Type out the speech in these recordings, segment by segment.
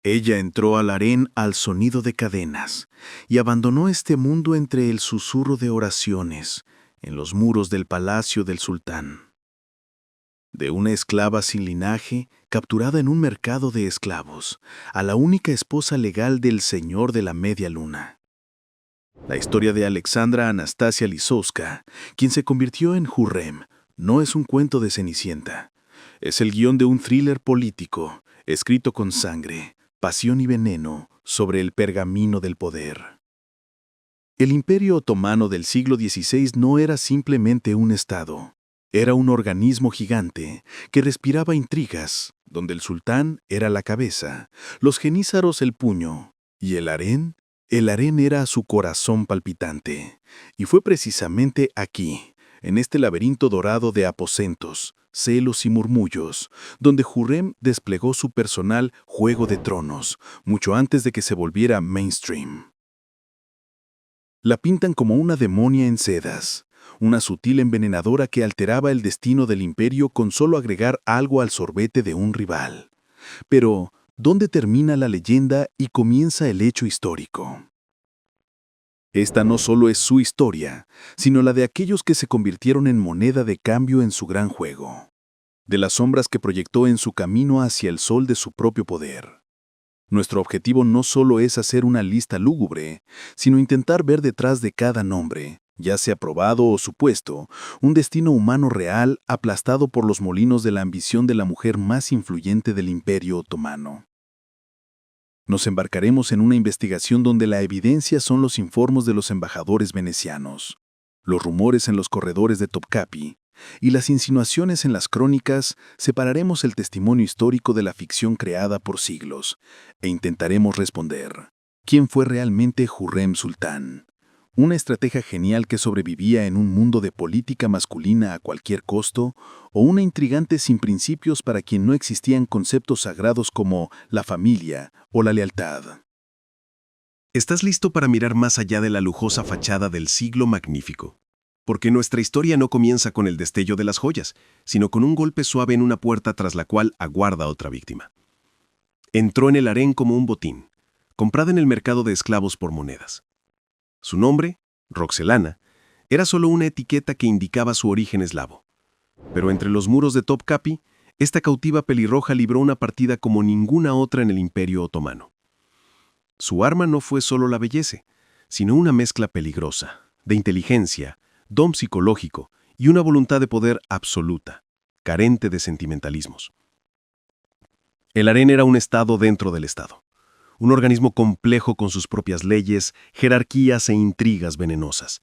Ella entró al harén al sonido de cadenas y abandonó este mundo entre el susurro de oraciones en los muros del palacio del sultán. De una esclava sin linaje, capturada en un mercado de esclavos, a la única esposa legal del señor de la media luna. La historia de Alexandra Anastasia Lisowska, quien se convirtió en Hurrem, no es un cuento de Cenicienta. Es el guión de un thriller político, escrito con sangre, pasión y veneno sobre el pergamino del poder. El Imperio Otomano del siglo XVI no era simplemente un estado. Era un organismo gigante que respiraba intrigas, donde el sultán era la cabeza, los genízaros el puño y el harén era su corazón palpitante. Y fue precisamente aquí, en este laberinto dorado de aposentos, celos y murmullos, donde Hurrem desplegó su personal Juego de Tronos, mucho antes de que se volviera mainstream. La pintan como una demonia en sedas, una sutil envenenadora que alteraba el destino del imperio con solo agregar algo al sorbete de un rival. Pero, ¿dónde termina la leyenda y comienza el hecho histórico? Esta no solo es su historia, sino la de aquellos que se convirtieron en moneda de cambio en su gran juego, de las sombras que proyectó en su camino hacia el sol de su propio poder. Nuestro objetivo no solo es hacer una lista lúgubre, sino intentar ver detrás de cada nombre, ya sea probado o supuesto, un destino humano real aplastado por los molinos de la ambición de la mujer más influyente del Imperio Otomano. Nos embarcaremos en una investigación donde la evidencia son los informes de los embajadores venecianos, los rumores en los corredores de Topkapi y las insinuaciones en las crónicas. Separaremos el testimonio histórico de la ficción creada por siglos e intentaremos responder: ¿quién fue realmente Hurrem Sultán? ¿Una estratega genial que sobrevivía en un mundo de política masculina a cualquier costo, o una intrigante sin principios para quien no existían conceptos sagrados como la familia o la lealtad? ¿Estás listo para mirar más allá de la lujosa fachada del siglo magnífico? Porque nuestra historia no comienza con el destello de las joyas, sino con un golpe suave en una puerta tras la cual aguarda otra víctima. Entró en el harén como un botín, comprada en el mercado de esclavos por monedas. Su nombre, Roxelana, era solo una etiqueta que indicaba su origen eslavo. Pero entre los muros de Topkapi, esta cautiva pelirroja libró una partida como ninguna otra en el Imperio Otomano. Su arma no fue solo la belleza, sino una mezcla peligrosa, de inteligencia, dom psicológico y una voluntad de poder absoluta, carente de sentimentalismos. El harén era un estado dentro del estado. Un organismo complejo con sus propias leyes, jerarquías e intrigas venenosas.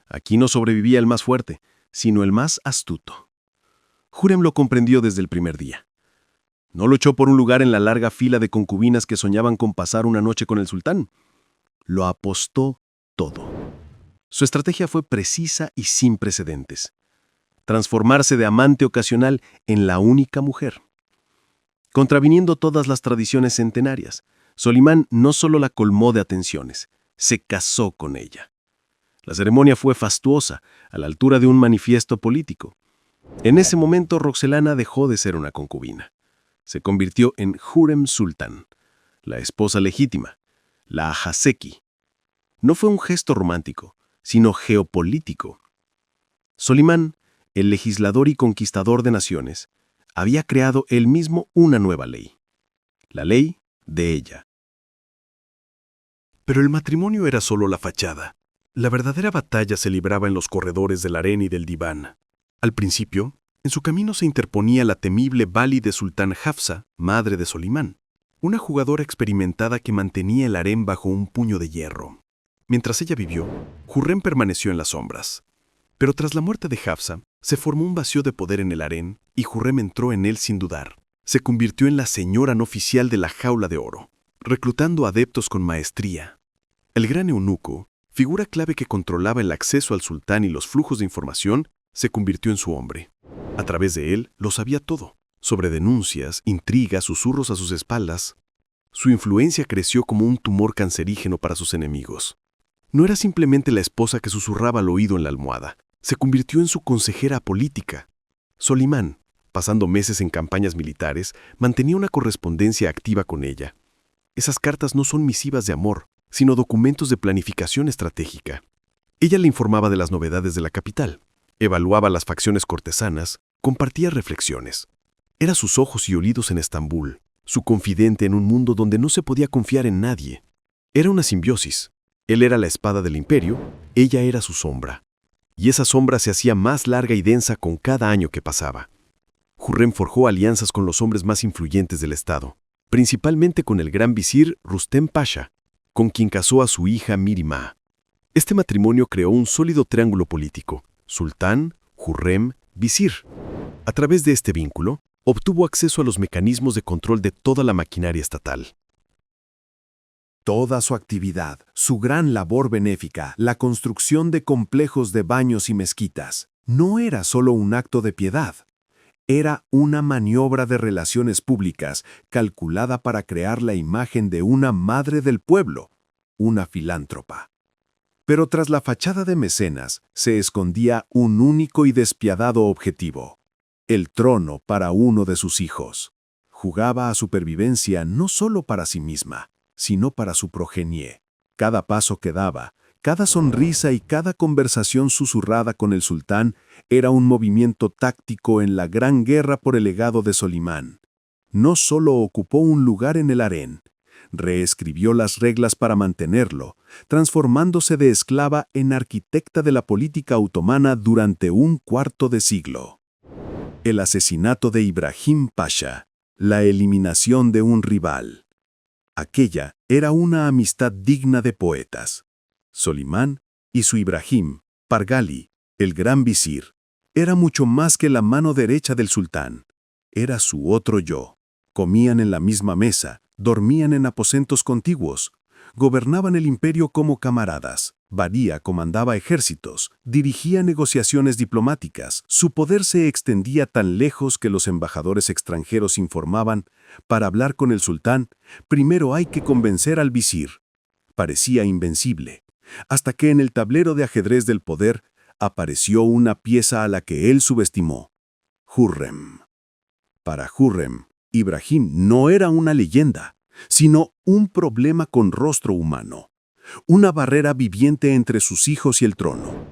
Aquí no sobrevivía el más fuerte, sino el más astuto. Hurrem lo comprendió desde el primer día. No luchó por un lugar en la larga fila de concubinas que soñaban con pasar una noche con el sultán. Lo apostó todo. Su estrategia fue precisa y sin precedentes: transformarse de amante ocasional en la única mujer. Contraviniendo todas las tradiciones centenarias, Solimán no solo la colmó de atenciones, se casó con ella. La ceremonia fue fastuosa, a la altura de un manifiesto político. En ese momento, Roxelana dejó de ser una concubina. Se convirtió en Hurrem Sultan, la esposa legítima, la Ajaseki. No fue un gesto romántico, sino geopolítico. Solimán, el legislador y conquistador de naciones, había creado él mismo una nueva ley, la ley de ella. Pero el matrimonio era solo la fachada. La verdadera batalla se libraba en los corredores del harén y del diván. Al principio, en su camino se interponía la temible Vali de Sultán Hafsa, madre de Solimán, una jugadora experimentada que mantenía el harén bajo un puño de hierro. Mientras ella vivió, Hurrem permaneció en las sombras. Pero tras la muerte de Hafsa, se formó un vacío de poder en el harén y Hurrem entró en él sin dudar. Se convirtió en la señora no oficial de la jaula de oro, reclutando adeptos con maestría. El gran eunuco, figura clave que controlaba el acceso al sultán y los flujos de información, se convirtió en su hombre. A través de él lo sabía todo, sobre denuncias, intrigas, susurros a sus espaldas. Su influencia creció como un tumor cancerígeno para sus enemigos. No era simplemente la esposa que susurraba al oído en la almohada, se convirtió en su consejera política. Solimán, pasando meses en campañas militares, mantenía una correspondencia activa con ella. Esas cartas no son misivas de amor, sino documentos de planificación estratégica. Ella le informaba de las novedades de la capital, evaluaba las facciones cortesanas, compartía reflexiones. Era sus ojos y oídos en Estambul, su confidente en un mundo donde no se podía confiar en nadie. Era una simbiosis. Él era la espada del imperio, ella era su sombra. Y esa sombra se hacía más larga y densa con cada año que pasaba. Hürrem forjó alianzas con los hombres más influyentes del Estado, principalmente con el gran visir Rüstem Pasha, con quien casó a su hija Mihrimah. Este matrimonio creó un sólido triángulo político: sultán, Hürrem, visir. A través de este vínculo, obtuvo acceso a los mecanismos de control de toda la maquinaria estatal. Toda su actividad, su gran labor benéfica, la construcción de complejos de baños y mezquitas, no era solo un acto de piedad. Era una maniobra de relaciones públicas calculada para crear la imagen de una madre del pueblo, una filántropa. Pero tras la fachada de mecenas se escondía un único y despiadado objetivo: el trono para uno de sus hijos. Jugaba a supervivencia no solo para sí misma, sino para su progenie. Cada paso que daba, cada sonrisa y cada conversación susurrada con el sultán era un movimiento táctico en la gran guerra por el legado de Solimán. No solo ocupó un lugar en el harén, reescribió las reglas para mantenerlo, transformándose de esclava en arquitecta de la política otomana durante un cuarto de siglo. El asesinato de Ibrahim Pasha, la eliminación de un rival. Aquella era una amistad digna de poetas. Solimán y su Ibrahim, Pargali, el gran visir, era mucho más que la mano derecha del sultán. Era su otro yo. Comían en la misma mesa, dormían en aposentos contiguos, gobernaban el imperio como camaradas. Baría comandaba ejércitos, dirigía negociaciones diplomáticas. Su poder se extendía tan lejos que los embajadores extranjeros informaban: para hablar con el sultán, primero hay que convencer al visir. Parecía invencible, hasta que en el tablero de ajedrez del poder apareció una pieza a la que él subestimó: Hürrem. Para Hürrem, Ibrahim no era una leyenda, sino un problema con rostro humano. Una barrera viviente entre sus hijos y el trono.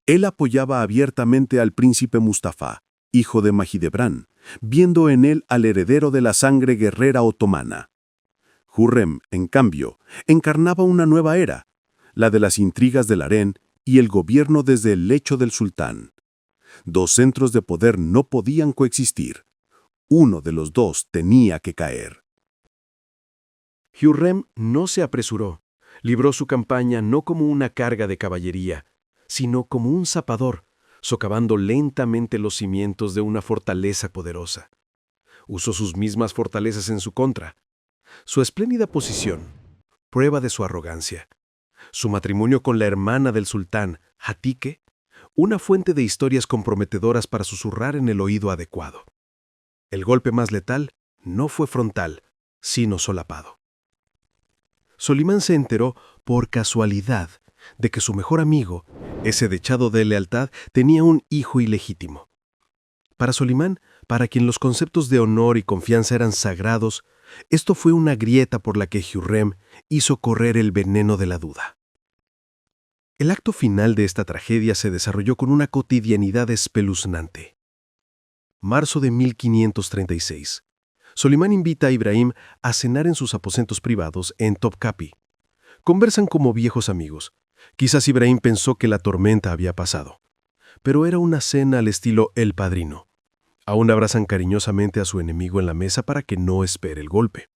Él apoyaba abiertamente al príncipe Mustafa, hijo de Mahidevran, viendo en él al heredero de la sangre guerrera otomana. Hürrem, en cambio, encarnaba una nueva era, la de las intrigas del harén y el gobierno desde el lecho del sultán. Dos centros de poder no podían coexistir. Uno de los dos tenía que caer. Hürrem no se apresuró. Libró su campaña no como una carga de caballería, sino como un zapador, socavando lentamente los cimientos de una fortaleza poderosa. Usó sus mismas fortalezas en su contra. Su espléndida posición, prueba de su arrogancia. Su matrimonio con la hermana del sultán, Hatike, una fuente de historias comprometedoras para susurrar en el oído adecuado. El golpe más letal no fue frontal, sino solapado. Solimán se enteró por casualidad de que su mejor amigo, ese dechado de lealtad, tenía un hijo ilegítimo. Para Solimán, para quien los conceptos de honor y confianza eran sagrados, esto fue una grieta por la que Hürrem hizo correr el veneno de la duda. El acto final de esta tragedia se desarrolló con una cotidianidad espeluznante. Marzo de 1536. Solimán invita a Ibrahim a cenar en sus aposentos privados en Topkapi. Conversan como viejos amigos. Quizás Ibrahim pensó que la tormenta había pasado. Pero era una cena al estilo El Padrino. Aún abrazan cariñosamente a su enemigo en la mesa para que no espere el golpe.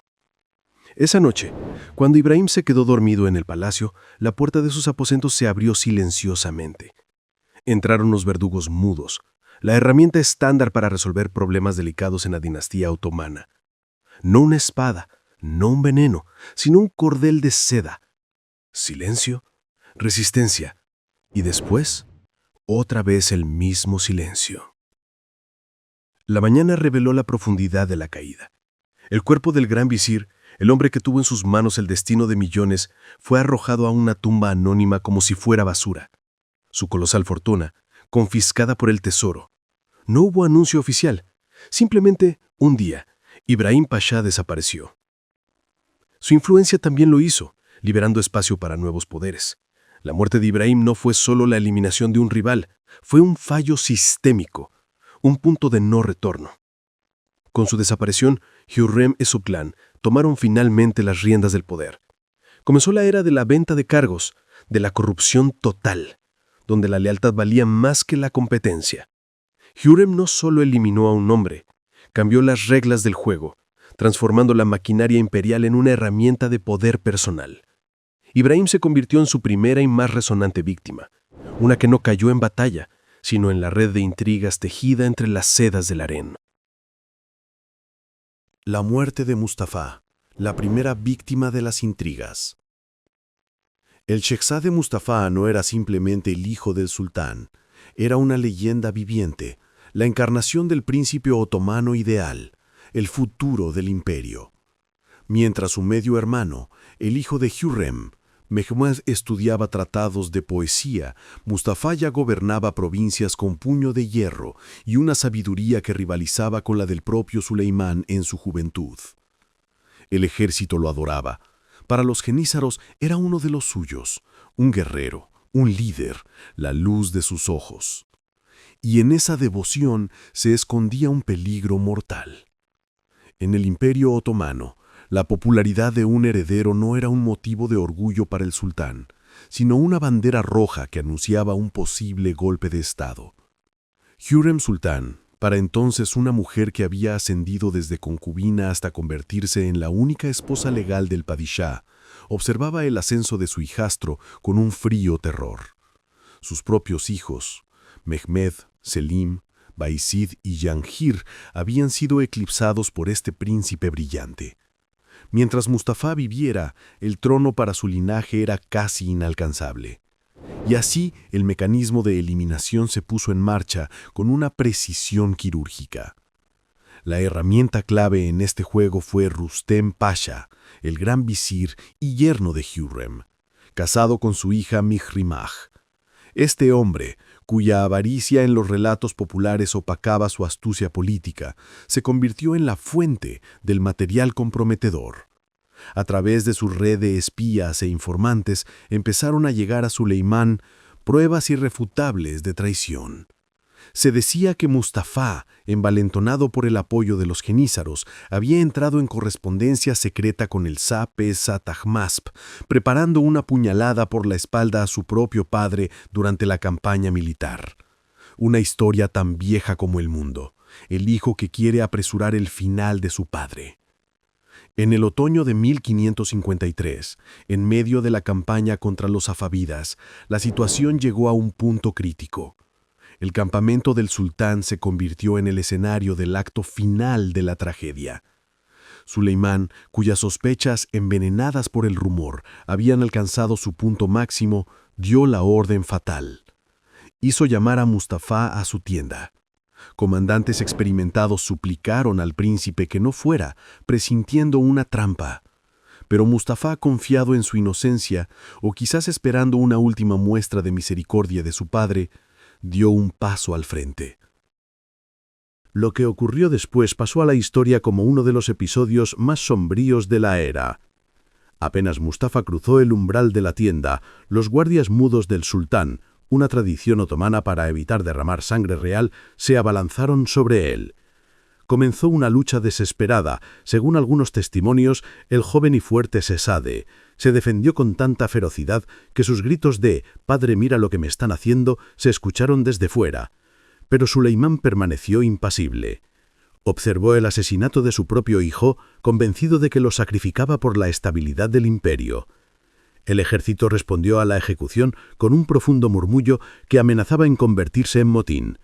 Esa noche, cuando Ibrahim se quedó dormido en el palacio, la puerta de sus aposentos se abrió silenciosamente. Entraron los verdugos mudos, la herramienta estándar para resolver problemas delicados en la dinastía otomana. No una espada, no un veneno, sino un cordel de seda. Silencio, resistencia, y después, otra vez el mismo silencio. La mañana reveló la profundidad de la caída. El cuerpo del gran visir, el hombre que tuvo en sus manos el destino de millones, fue arrojado a una tumba anónima como si fuera basura. Su colosal fortuna, confiscada por el tesoro. No hubo anuncio oficial. Simplemente, un día, Ibrahim Pasha desapareció. Su influencia también lo hizo, liberando espacio para nuevos poderes. La muerte de Ibrahim no fue solo la eliminación de un rival, fue un fallo sistémico, un punto de no retorno. Con su desaparición, Hürrem y su clan tomaron finalmente las riendas del poder. Comenzó la era de la venta de cargos, de la corrupción total, donde la lealtad valía más que la competencia. Hürrem no solo eliminó a un hombre, cambió las reglas del juego, transformando la maquinaria imperial en una herramienta de poder personal. Ibrahim se convirtió en su primera y más resonante víctima, una que no cayó en batalla, sino en la red de intrigas tejida entre las sedas del harén. La muerte de Mustafa, la primera víctima de las intrigas. El Shehzade Mustafa no era simplemente el hijo del sultán, era una leyenda viviente, la encarnación del príncipe otomano ideal, el futuro del imperio. Mientras su medio hermano, el hijo de Hürrem, Mehmed, estudiaba tratados de poesía, Mustafa ya gobernaba provincias con puño de hierro y una sabiduría que rivalizaba con la del propio Suleimán en su juventud. El ejército lo adoraba. Para los genízaros era uno de los suyos, un guerrero, un líder, la luz de sus ojos. Y en esa devoción se escondía un peligro mortal. En el Imperio Otomano, la popularidad de un heredero no era un motivo de orgullo para el sultán, sino una bandera roja que anunciaba un posible golpe de estado. Hürrem Sultán, para entonces una mujer que había ascendido desde concubina hasta convertirse en la única esposa legal del Padishá, observaba el ascenso de su hijastro con un frío terror. Sus propios hijos, Mehmed, Selim, Bayezid y Jahangir, habían sido eclipsados por este príncipe brillante. Mientras Mustafa viviera, el trono para su linaje era casi inalcanzable. Y así el mecanismo de eliminación se puso en marcha con una precisión quirúrgica. La herramienta clave en este juego fue Rustem Pasha, el gran visir y yerno de Hürrem, casado con su hija Mihrimah. Este hombre, cuya avaricia en los relatos populares opacaba su astucia política, se convirtió en la fuente del material comprometedor. A través de su red de espías e informantes empezaron a llegar a Suleimán pruebas irrefutables de traición. Se decía que Mustafa, envalentonado por el apoyo de los genízaros, había entrado en correspondencia secreta con el Sah-Pesa Tahmasp, preparando una puñalada por la espalda a su propio padre durante la campaña militar. Una historia tan vieja como el mundo, el hijo que quiere apresurar el final de su padre. En el otoño de 1553, en medio de la campaña contra los safávidas, la situación llegó a un punto crítico. El campamento del sultán se convirtió en el escenario del acto final de la tragedia. Suleimán, cuyas sospechas, envenenadas por el rumor, habían alcanzado su punto máximo, dio la orden fatal. Hizo llamar a Mustafa a su tienda. Comandantes experimentados suplicaron al príncipe que no fuera, presintiendo una trampa. Pero Mustafa, confiado en su inocencia, o quizás esperando una última muestra de misericordia de su padre, dio un paso al frente. Lo que ocurrió después pasó a la historia como uno de los episodios más sombríos de la era. Apenas Mustafa cruzó el umbral de la tienda, los guardias mudos del sultán, una tradición otomana para evitar derramar sangre real, se abalanzaron sobre él. Comenzó una lucha desesperada. Según algunos testimonios, el joven y fuerte Shehzade se defendió con tanta ferocidad que sus gritos de «Padre, mira lo que me están haciendo» se escucharon desde fuera. Pero Suleimán permaneció impasible. Observó el asesinato de su propio hijo, convencido de que lo sacrificaba por la estabilidad del imperio. El ejército respondió a la ejecución con un profundo murmullo que amenazaba en convertirse en motín.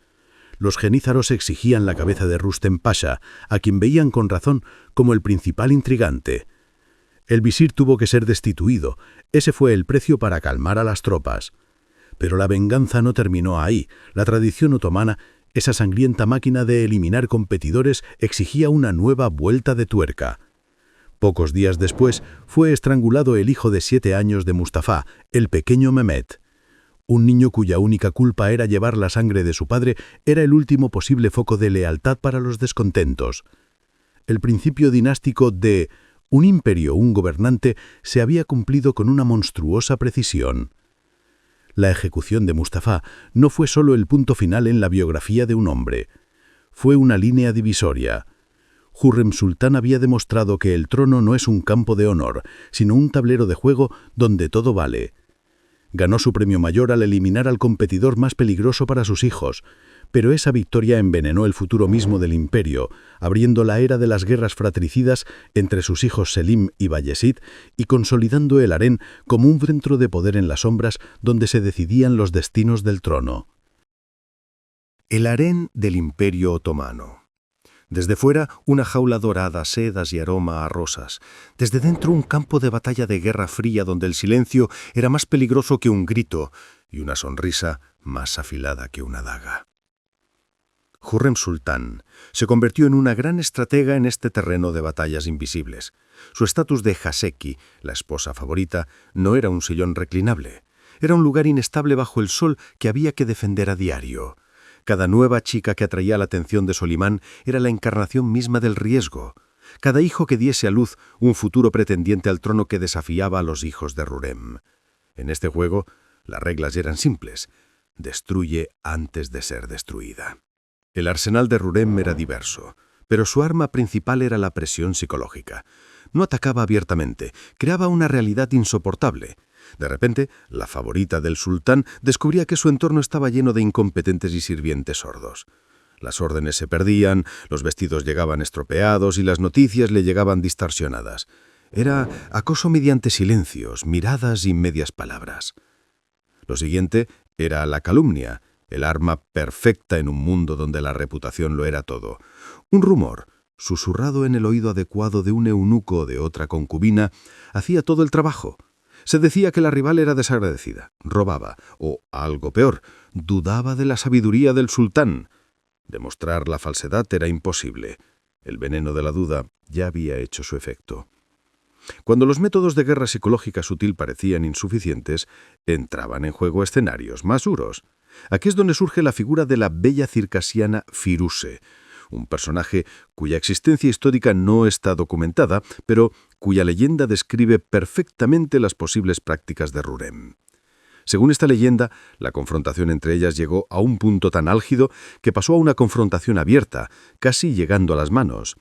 Los genízaros exigían la cabeza de Rustem Pasha, a quien veían con razón como el principal intrigante. El visir tuvo que ser destituido. Ese fue el precio para calmar a las tropas. Pero la venganza no terminó ahí. La tradición otomana, esa sangrienta máquina de eliminar competidores, exigía una nueva vuelta de tuerca. Pocos días después, fue estrangulado el hijo de 7 años de Mustafa, el pequeño Mehmed. Un niño cuya única culpa era llevar la sangre de su padre era el último posible foco de lealtad para los descontentos. El principio dinástico de Un imperio, un gobernante, se había cumplido con una monstruosa precisión. La ejecución de Mustafa no fue solo el punto final en la biografía de un hombre. Fue una línea divisoria. Hürrem Sultán había demostrado que el trono no es un campo de honor, sino un tablero de juego donde todo vale. Ganó su premio mayor al eliminar al competidor más peligroso para sus hijos, pero esa victoria envenenó el futuro mismo del imperio, abriendo la era de las guerras fratricidas entre sus hijos Selim y Bayezid y consolidando el harén como un centro de poder en las sombras donde se decidían los destinos del trono. El harén del Imperio Otomano. Desde fuera, una jaula dorada, sedas y aroma a rosas. Desde dentro, un campo de batalla de guerra fría donde el silencio era más peligroso que un grito y una sonrisa más afilada que una daga. Hürrem Sultán se convirtió en una gran estratega en este terreno de batallas invisibles. Su estatus de Haseki, la esposa favorita, no era un sillón reclinable. Era un lugar inestable bajo el sol que había que defender a diario. Cada nueva chica que atraía la atención de Solimán era la encarnación misma del riesgo. Cada hijo que diese a luz, un futuro pretendiente al trono que desafiaba a los hijos de Hürrem. En este juego, las reglas eran simples. Destruye antes de ser destruida. El arsenal de Hürrem era diverso, pero su arma principal era la presión psicológica. No atacaba abiertamente, creaba una realidad insoportable. De repente, la favorita del sultán descubría que su entorno estaba lleno de incompetentes y sirvientes sordos. Las órdenes se perdían, los vestidos llegaban estropeados y las noticias le llegaban distorsionadas. Era acoso mediante silencios, miradas y medias palabras. Lo siguiente era la calumnia, el arma perfecta en un mundo donde la reputación lo era todo. Un rumor, susurrado en el oído adecuado de un eunuco o de otra concubina, hacía todo el trabajo. Se decía que la rival era desagradecida, robaba, o, algo peor, dudaba de la sabiduría del sultán. Demostrar la falsedad era imposible. El veneno de la duda ya había hecho su efecto. Cuando los métodos de guerra psicológica sutil parecían insuficientes, entraban en juego escenarios más duros. Aquí es donde surge la figura de la bella circasiana Firuse, un personaje cuya existencia histórica no está documentada, pero cuya leyenda describe perfectamente las posibles prácticas de Hürrem. Según esta leyenda, la confrontación entre ellas llegó a un punto tan álgido que pasó a una confrontación abierta, casi llegando a las manos.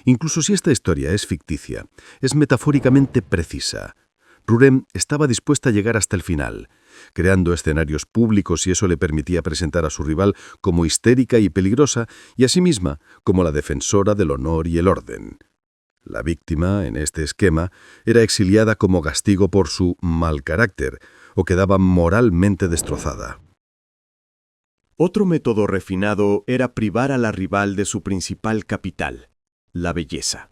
Incluso si esta historia es ficticia, es metafóricamente precisa. Hürrem estaba dispuesta a llegar hasta el final, creando escenarios públicos y eso le permitía presentar a su rival como histérica y peligrosa y a sí misma como la defensora del honor y el orden. La víctima, en este esquema, era exiliada como castigo por su mal carácter o quedaba moralmente destrozada. Otro método refinado era privar a la rival de su principal capital, la belleza.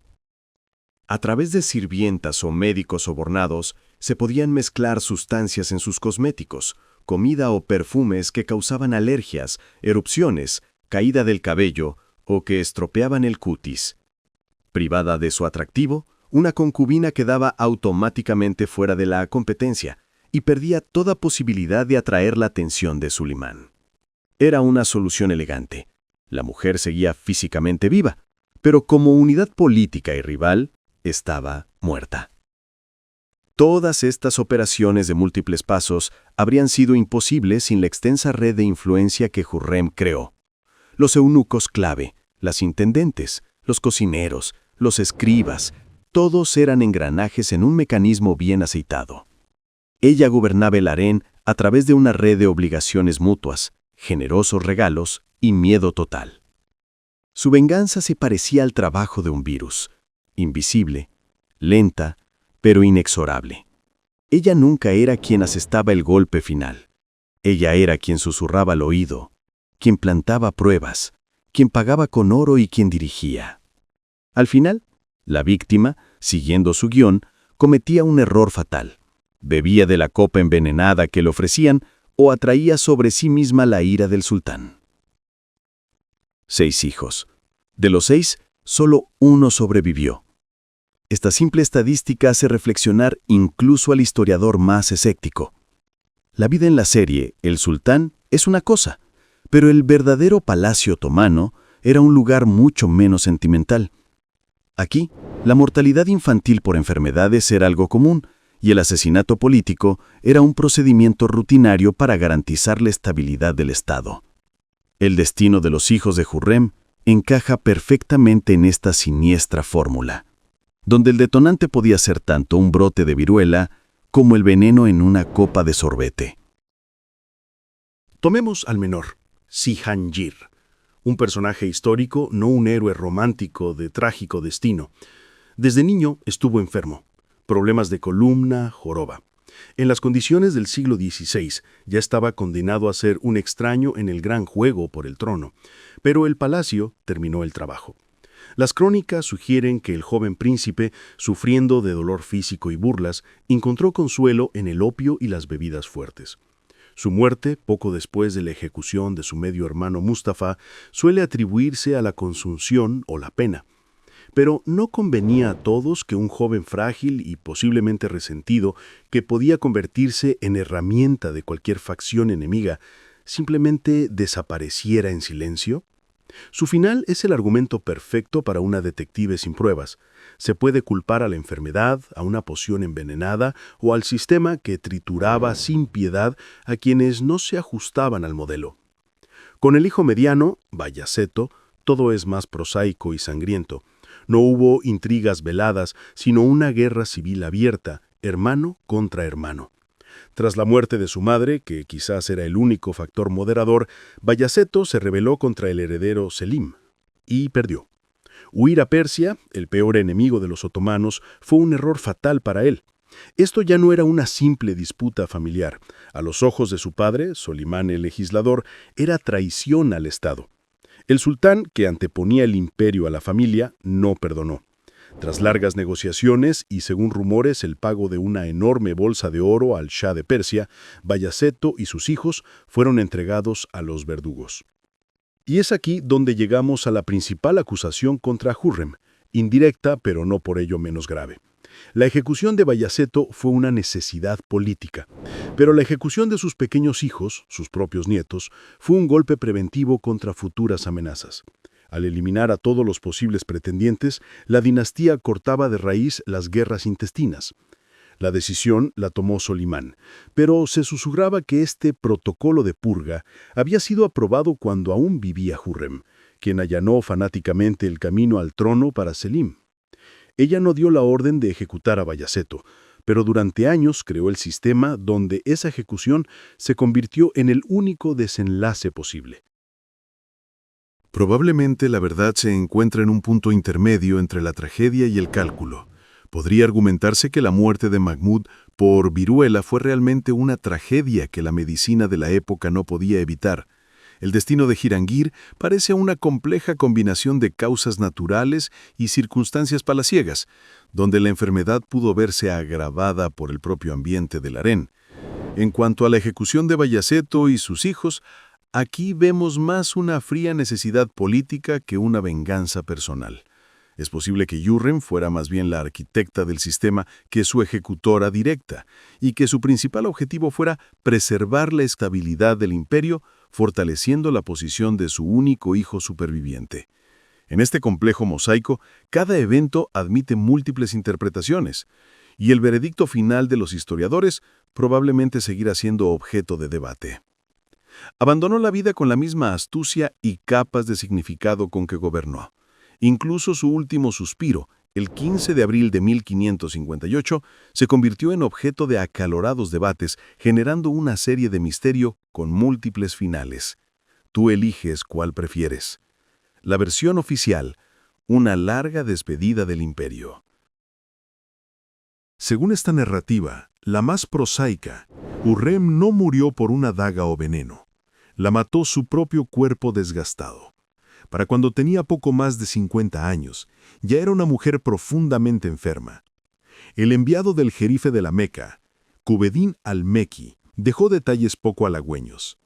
A través de sirvientas o médicos sobornados, se podían mezclar sustancias en sus cosméticos, comida o perfumes que causaban alergias, erupciones, caída del cabello o que estropeaban el cutis. Privada de su atractivo, una concubina quedaba automáticamente fuera de la competencia y perdía toda posibilidad de atraer la atención de Sulimán. Era una solución elegante. La mujer seguía físicamente viva, pero como unidad política y rival, estaba muerta. Todas estas operaciones de múltiples pasos habrían sido imposibles sin la extensa red de influencia que Hürrem creó. Los eunucos clave, las intendentes, los cocineros, los escribas, todos eran engranajes en un mecanismo bien aceitado. Ella gobernaba el harén a través de una red de obligaciones mutuas, generosos regalos y miedo total. Su venganza se parecía al trabajo de un virus, invisible, lenta, pero inexorable. Ella nunca era quien asestaba el golpe final. Ella era quien susurraba al oído, quien plantaba pruebas, quien pagaba con oro y quien dirigía. Al final, la víctima, siguiendo su guión, cometía un error fatal. Bebía de la copa envenenada que le ofrecían o atraía sobre sí misma la ira del sultán. 6 hijos. De los 6, solo uno sobrevivió. Esta simple estadística hace reflexionar incluso al historiador más escéptico. La vida en la serie, el sultán, es una cosa, pero el verdadero palacio otomano era un lugar mucho menos sentimental. Aquí, La mortalidad infantil por enfermedades era algo común, y el asesinato político era un procedimiento rutinario para garantizar la estabilidad del Estado. El destino de los hijos de Hurrem encaja perfectamente en esta siniestra fórmula, donde el detonante podía ser tanto un brote de viruela como el veneno en una copa de sorbete. Tomemos al menor, Cihangir, un personaje histórico, no un héroe romántico de trágico destino. Desde niño estuvo enfermo, problemas de columna, joroba. En las condiciones del siglo XVI ya estaba condenado a ser un extraño en el gran juego por el trono, pero el palacio terminó el trabajo. Las crónicas sugieren que el joven príncipe, sufriendo de dolor físico y burlas, encontró consuelo en el opio y las bebidas fuertes. Su muerte, poco después de la ejecución de su medio hermano Mustafa, suele atribuirse a la consunción o la pena. Pero no convenía a todos que un joven frágil y posiblemente resentido, que podía convertirse en herramienta de cualquier facción enemiga, simplemente desapareciera en silencio. Su final es el argumento perfecto para una detective sin pruebas. Se puede culpar a la enfermedad, a una poción envenenada o al sistema que trituraba sin piedad a quienes no se ajustaban al modelo. Con el hijo mediano, Bayaceto, todo es más prosaico y sangriento. No hubo intrigas veladas, sino una guerra civil abierta, hermano contra hermano. Tras la muerte de su madre, que quizás era el único factor moderador, Bayaceto se rebeló contra el heredero Selim y perdió. Huir a Persia, el peor enemigo de los otomanos, fue un error fatal para él. Esto ya no era una simple disputa familiar. A los ojos de su padre, Solimán el legislador, era traición al Estado. El sultán, que anteponía el imperio a la familia, no perdonó. Tras largas negociaciones y, según rumores, el pago de una enorme bolsa de oro al Shah de Persia, Bayaceto y sus hijos fueron entregados a los verdugos. Y es aquí donde llegamos a la principal acusación contra Hurrem, indirecta pero no por ello menos grave. La ejecución de Bayaceto fue una necesidad política, pero la ejecución de sus pequeños hijos, sus propios nietos, fue un golpe preventivo contra futuras amenazas. Al eliminar a todos los posibles pretendientes, la dinastía cortaba de raíz las guerras intestinas. La decisión la tomó Solimán, pero se susurraba que este protocolo de purga había sido aprobado cuando aún vivía Hurrem, quien allanó fanáticamente el camino al trono para Selim. Ella no dio la orden de ejecutar a Bayaceto, pero durante años creó el sistema donde esa ejecución se convirtió en el único desenlace posible. Probablemente la verdad se encuentra en un punto intermedio entre la tragedia y el cálculo. Podría argumentarse que la muerte de Mahmud por viruela fue realmente una tragedia que la medicina de la época no podía evitar. El destino de Jihangir parece una compleja combinación de causas naturales y circunstancias palaciegas, donde la enfermedad pudo verse agravada por el propio ambiente del harén. En cuanto a la ejecución de Bayaceto y sus hijos, aquí vemos más una fría necesidad política que una venganza personal. Es posible que Hurrem fuera más bien la arquitecta del sistema que su ejecutora directa, y que su principal objetivo fuera preservar la estabilidad del imperio, fortaleciendo la posición de su único hijo superviviente. En este complejo mosaico, cada evento admite múltiples interpretaciones, y el veredicto final de los historiadores probablemente seguirá siendo objeto de debate. Abandonó la vida con la misma astucia y capas de significado con que gobernó. Incluso su último suspiro, el 15 de abril de 1558, se convirtió en objeto de acalorados debates, generando una serie de misterio con múltiples finales. Tú eliges cuál prefieres. La versión oficial, una larga despedida del imperio. Según esta narrativa, la más prosaica, Hurrem no murió por una daga o veneno. La mató su propio cuerpo desgastado. Para cuando tenía poco más de 50 años, ya era una mujer profundamente enferma. El enviado del jerife de la Meca, Kubedín al-Meki, dejó detalles poco halagüeños.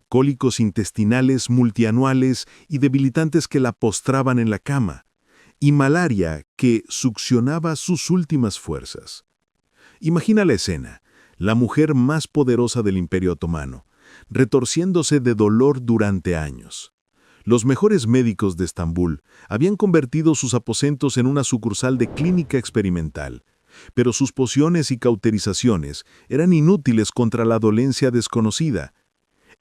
Cólicos intestinales multianuales y debilitantes que la postraban en la cama, y malaria que succionaba sus últimas fuerzas. Imagina la escena, la mujer más poderosa del Imperio Otomano, retorciéndose de dolor durante años. Los mejores médicos de Estambul habían convertido sus aposentos en una sucursal de clínica experimental, pero sus pociones y cauterizaciones eran inútiles contra la dolencia desconocida.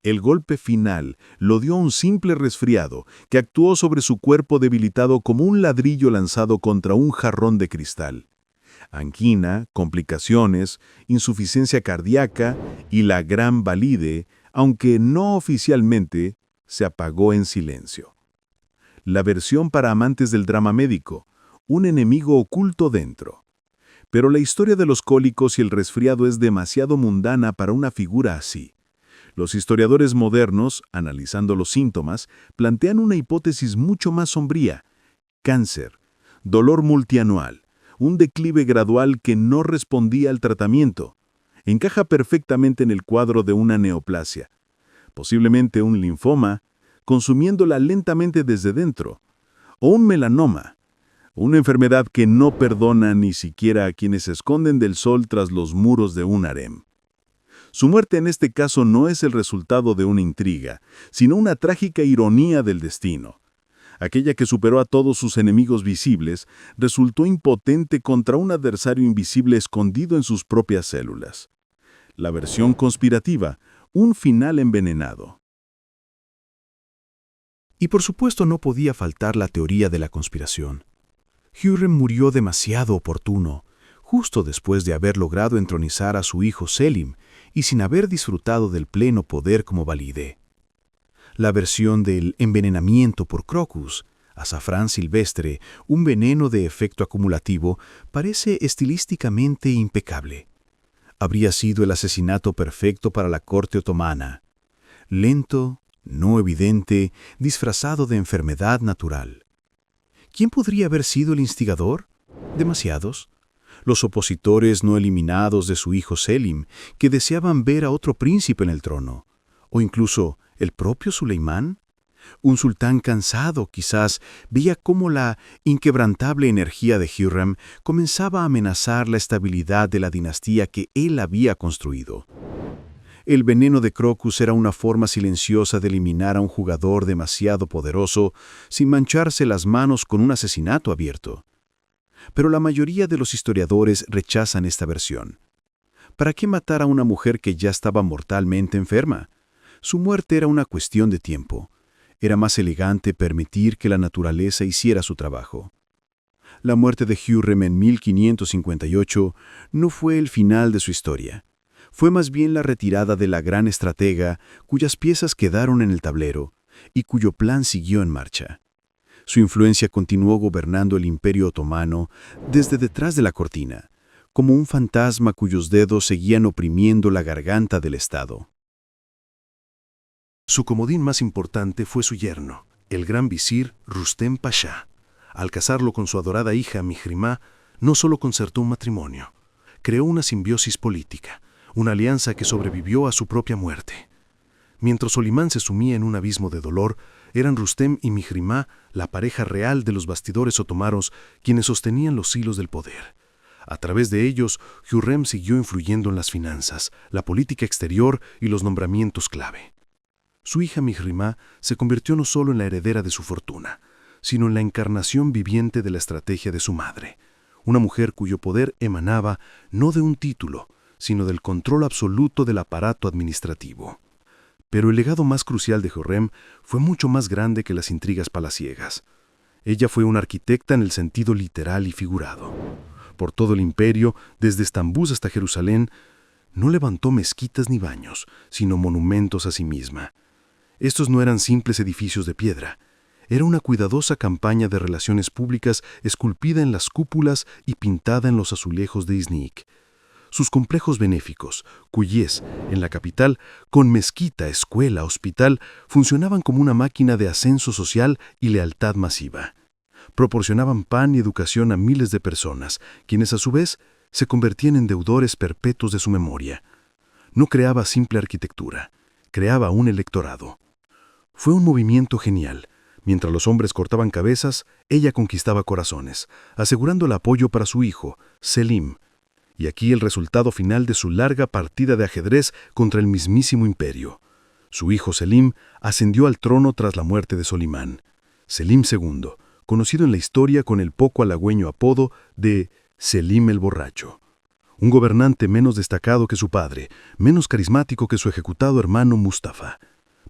El golpe final lo dio un simple resfriado que actuó sobre su cuerpo debilitado como un ladrillo lanzado contra un jarrón de cristal. Angina, complicaciones, insuficiencia cardíaca y la gran valide, aunque no oficialmente, se apagó en silencio. La versión para amantes del drama médico, un enemigo oculto dentro. Pero la historia de los cólicos y el resfriado es demasiado mundana para una figura así. Los historiadores modernos, analizando los síntomas, plantean una hipótesis mucho más sombría: cáncer, dolor multianual, un declive gradual que no respondía al tratamiento. Encaja perfectamente en el cuadro de una neoplasia, posiblemente un linfoma, consumiéndola lentamente desde dentro, o un melanoma, una enfermedad que no perdona ni siquiera a quienes se esconden del sol tras los muros de un harem. Su muerte en este caso no es el resultado de una intriga, sino una trágica ironía del destino. Aquella que superó a todos sus enemigos visibles, resultó impotente contra un adversario invisible escondido en sus propias células. La versión conspirativa, un final envenenado. Y por supuesto no podía faltar la teoría de la conspiración. Hürrem murió demasiado oportuno, justo después de haber logrado entronizar a su hijo Selim y sin haber disfrutado del pleno poder como valide. La versión del envenenamiento por crocus, azafrán silvestre, un veneno de efecto acumulativo, parece estilísticamente impecable. Habría sido el asesinato perfecto para la corte otomana. Lento, no evidente, disfrazado de enfermedad natural. ¿Quién podría haber sido el instigador? Demasiados. Los opositores no eliminados de su hijo Selim, que deseaban ver a otro príncipe en el trono. O incluso el propio Suleimán. Un sultán cansado, quizás, veía cómo la inquebrantable energía de Hürrem comenzaba a amenazar la estabilidad de la dinastía que él había construido. El veneno de crocus era una forma silenciosa de eliminar a un jugador demasiado poderoso sin mancharse las manos con un asesinato abierto. Pero la mayoría de los historiadores rechazan esta versión. ¿Para qué matar a una mujer que ya estaba mortalmente enferma? Su muerte era una cuestión de tiempo. Era más elegante permitir que la naturaleza hiciera su trabajo. La muerte de Hürrem en 1558 no fue el final de su historia. Fue más bien la retirada de la gran estratega cuyas piezas quedaron en el tablero y cuyo plan siguió en marcha. Su influencia continuó gobernando el Imperio Otomano desde detrás de la cortina, como un fantasma cuyos dedos seguían oprimiendo la garganta del Estado. Su comodín más importante fue su yerno, el gran visir Rustem Pasha. Al casarlo con su adorada hija Mihrimah, no solo concertó un matrimonio, creó una simbiosis política, una alianza que sobrevivió a su propia muerte. Mientras Solimán se sumía en un abismo de dolor, eran Rustem y Mihrimah la pareja real de los bastidores otomanos quienes sostenían los hilos del poder. A través de ellos, Hürrem siguió influyendo en las finanzas, la política exterior y los nombramientos clave. Su hija Mihrimah se convirtió no solo en la heredera de su fortuna, sino en la encarnación viviente de la estrategia de su madre, una mujer cuyo poder emanaba no de un título, sino del control absoluto del aparato administrativo. Pero el legado más crucial de Hürrem fue mucho más grande que las intrigas palaciegas. Ella fue una arquitecta en el sentido literal y figurado. Por todo el imperio, desde Estambul hasta Jerusalén, no levantó mezquitas ni baños, sino monumentos a sí misma. Estos no eran simples edificios de piedra. Era una cuidadosa campaña de relaciones públicas esculpida en las cúpulas y pintada en los azulejos de Iznik. Sus complejos benéficos, cuyés, en la capital, con mezquita, escuela, hospital, funcionaban como una máquina de ascenso social y lealtad masiva. Proporcionaban pan y educación a miles de personas, quienes a su vez se convertían en deudores perpetuos de su memoria. No creaba simple arquitectura, creaba un electorado. Fue un movimiento genial. Mientras los hombres cortaban cabezas, ella conquistaba corazones, asegurando el apoyo para su hijo, Selim. Y aquí el resultado final de su larga partida de ajedrez contra el mismísimo imperio. Su hijo Selim ascendió al trono tras la muerte de Solimán. Selim II, conocido en la historia con el poco halagüeño apodo de Selim el Borracho. Un gobernante menos destacado que su padre, menos carismático que su ejecutado hermano Mustafa.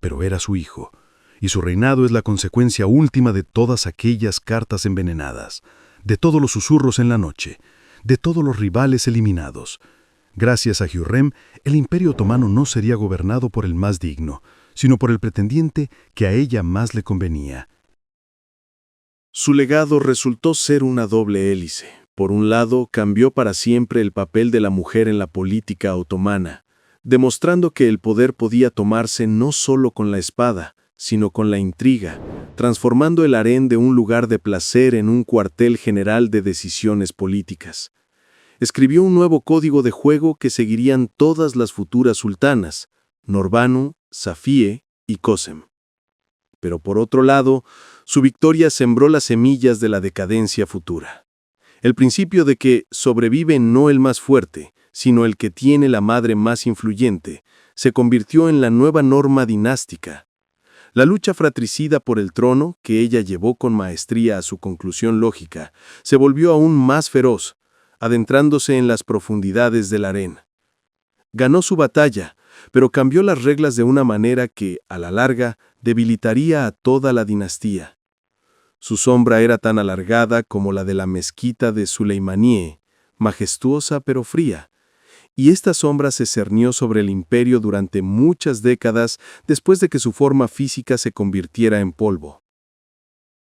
Pero era su hijo, y su reinado es la consecuencia última de todas aquellas cartas envenenadas, de todos los susurros en la noche, de todos los rivales eliminados. Gracias a Hürrem, el Imperio Otomano no sería gobernado por el más digno, sino por el pretendiente que a ella más le convenía. Su legado resultó ser una doble hélice. Por un lado, cambió para siempre el papel de la mujer en la política otomana, demostrando que el poder podía tomarse no solo con la espada, sino con la intriga, transformando el harén de un lugar de placer en un cuartel general de decisiones políticas. Escribió un nuevo código de juego que seguirían todas las futuras sultanas, Norbanu, Safiye y Kösem. Pero por otro lado, su victoria sembró las semillas de la decadencia futura. El principio de que sobrevive no el más fuerte, sino el que tiene la madre más influyente, se convirtió en la nueva norma dinástica. La lucha fratricida por el trono, que ella llevó con maestría a su conclusión lógica, se volvió aún más feroz, adentrándose en las profundidades del harén. Ganó su batalla, pero cambió las reglas de una manera que, a la larga, debilitaría a toda la dinastía. Su sombra era tan alargada como la de la mezquita de Suleimaniye, majestuosa pero fría, y esta sombra se cernió sobre el imperio durante muchas décadas después de que su forma física se convirtiera en polvo.